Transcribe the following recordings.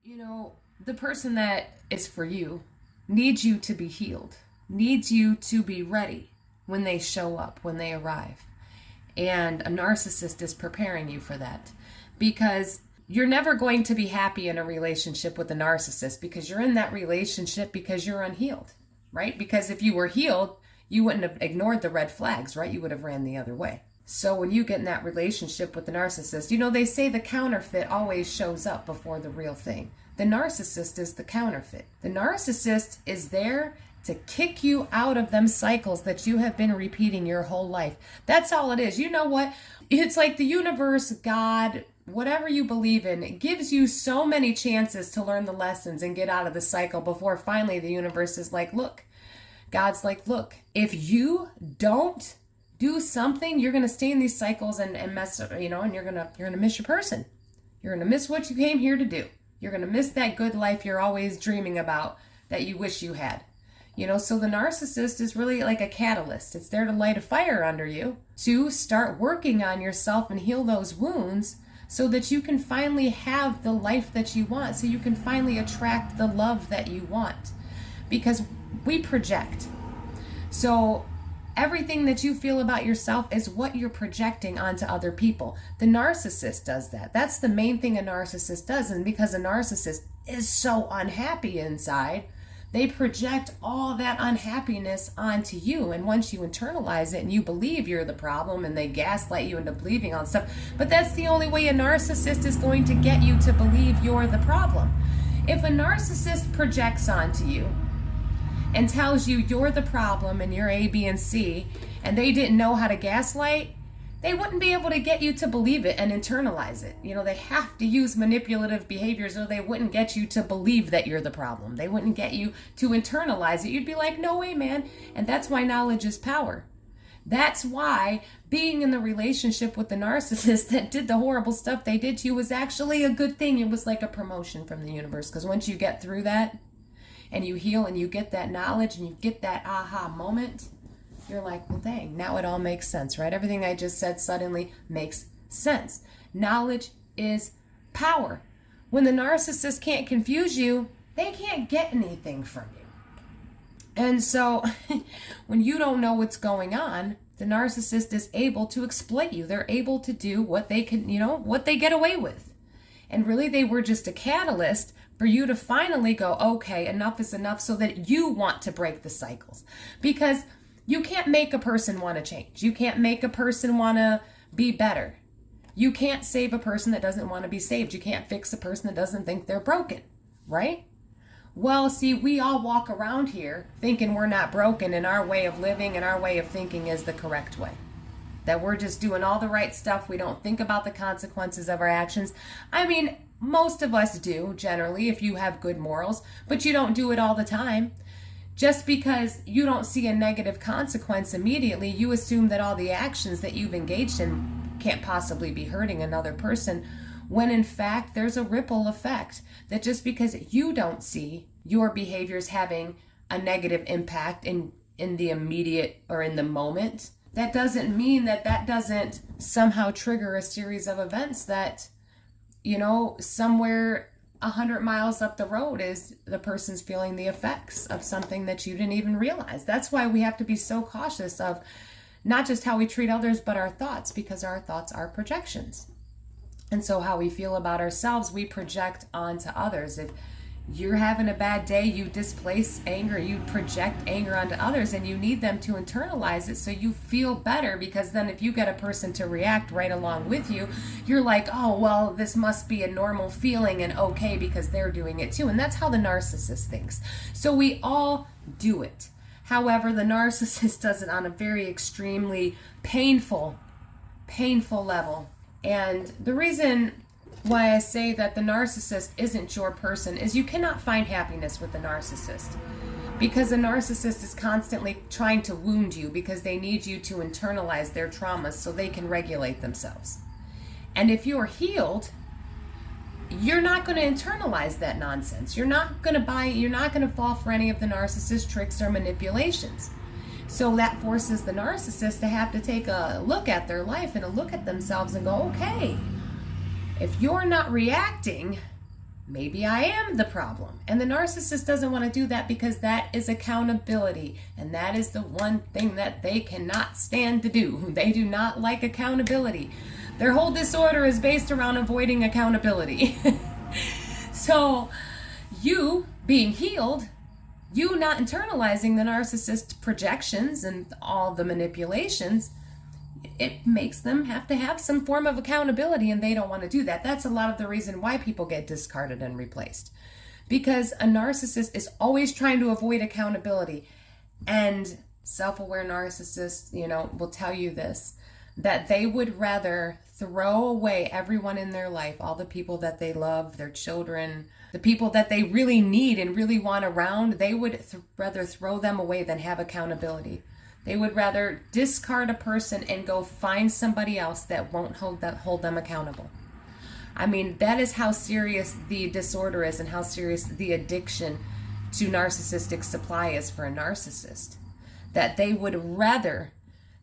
You know, the person that is for you needs you to be healed, needs you to be ready when they show up, when they arrive. And a narcissist is preparing you for that because you're never going to be happy in a relationship with a narcissist because you're in that relationship because you're unhealed, right? Because if you were healed, you wouldn't have ignored the red flags, right? You would have ran the other way. So when you get in that relationship with the narcissist, they say the counterfeit always shows up before the real thing. The narcissist is the counterfeit. The narcissist is there to kick you out of them cycles that you have been repeating your whole life. That's all it is. You know what? It's like the universe, God, whatever you believe in, it gives you so many chances to learn the lessons and get out of the cycle before finally the universe is like, look, God's like, look, if you don't do something, you're going to stay in these cycles and mess up, and you're going to miss your person. You're going to miss what you came here to do. You're going to miss that good life you're always dreaming about that you wish you had. So the narcissist is really like a catalyst. It's there to light a fire under you, to start working on yourself and heal those wounds so that you can finally have the life that you want, so you can finally attract the love that you want. Because we project. So everything that you feel about yourself is what you're projecting onto other people. The narcissist does that. That's the main thing a narcissist does. And because a narcissist is so unhappy inside, they project all that unhappiness onto you. And once you internalize it and you believe you're the problem, and they gaslight you into believing all stuff, but that's the only way a narcissist is going to get you to believe you're the problem. If a narcissist projects onto you and tells you you're the problem and you're A, B, and C, and they didn't know how to gaslight, they wouldn't be able to get you to believe it and internalize it. They have to use manipulative behaviors or they wouldn't get you to believe that you're the problem. They wouldn't get you to internalize it. You'd be like, no way, man. And that's why knowledge is power. That's why being in the relationship with the narcissist that did the horrible stuff they did to you was actually a good thing. It was like a promotion from the universe, because once you get through that and you heal and you get that knowledge and you get that aha moment, you're like, well, dang, now it all makes sense, right? Everything I just said suddenly makes sense. Knowledge is power. When the narcissist can't confuse you, they can't get anything from you. And so when you don't know what's going on, the narcissist is able to exploit you. They're able to do what they can, what they get away with. And really, they were just a catalyst for you to finally go, okay, enough is enough, so that you want to break the cycles. Because you can't make a person want to change. You can't make a person want to be better. You can't save a person that doesn't want to be saved. You can't fix a person that doesn't think they're broken, right? Well, see, we all walk around here thinking we're not broken, and our way of living and our way of thinking is the correct way. That we're just doing all the right stuff. We don't think about the consequences of our actions. I mean, most of us do, generally, if you have good morals, but you don't do it all the time. Just because you don't see a negative consequence immediately, you assume that all the actions that you've engaged in can't possibly be hurting another person, when in fact there's a ripple effect. That just because you don't see your behaviors having a negative impact in the immediate or in the moment, that doesn't mean that doesn't somehow trigger a series of events that, somewhere 100 miles up the road is the person's feeling the effects of something that you didn't even realize. That's why we have to be so cautious of not just how we treat others, but our thoughts, because our thoughts are projections. And so how we feel about ourselves, we project onto others. If you're having a bad day, you displace anger, you project anger onto others, and you need them to internalize it so you feel better, because then if you get a person to react right along with you, you're like, oh, well, this must be a normal feeling and okay because they're doing it too. And that's how the narcissist thinks. So we all do it. However, the narcissist does it on a very extremely painful level. And the reason why I say that the narcissist isn't your person is you cannot find happiness with the narcissist, because the narcissist is constantly trying to wound you because they need you to internalize their traumas so they can regulate themselves. And if you're healed, you're not going to internalize that nonsense. You're not going to fall for any of the narcissist tricks or manipulations. So that forces the narcissist to have to take a look at their life and a look at themselves and go, okay, if you're not reacting, maybe I am the problem. And the narcissist doesn't want to do that because that is accountability. And that is the one thing that they cannot stand to do. They do not like accountability. Their whole disorder is based around avoiding accountability. So you being healed, you not internalizing the narcissist projections and all the manipulations, it makes them have to have some form of accountability, and they don't want to do that. That's a lot of the reason why people get discarded and replaced. Because a narcissist is always trying to avoid accountability. And self-aware narcissists, will tell you this, that they would rather throw away everyone in their life, all the people that they love, their children, the people that they really need and really want around, they would rather throw them away than have accountability. They would rather discard a person and go find somebody else that won't hold them accountable. I mean, that is how serious the disorder is and how serious the addiction to narcissistic supply is for a narcissist. That they would rather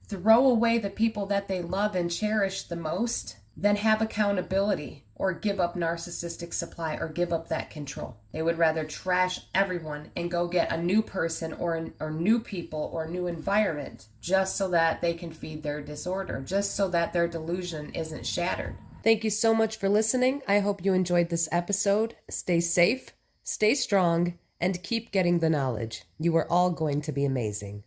throw away the people that they love and cherish the most than have accountability or give up narcissistic supply or give up that control. They would rather trash everyone and go get a new person or new people or new environment just so that they can feed their disorder, just so that their delusion isn't shattered. Thank you so much for listening. I hope you enjoyed this episode. Stay safe, stay strong, and keep getting the knowledge. You are all going to be amazing.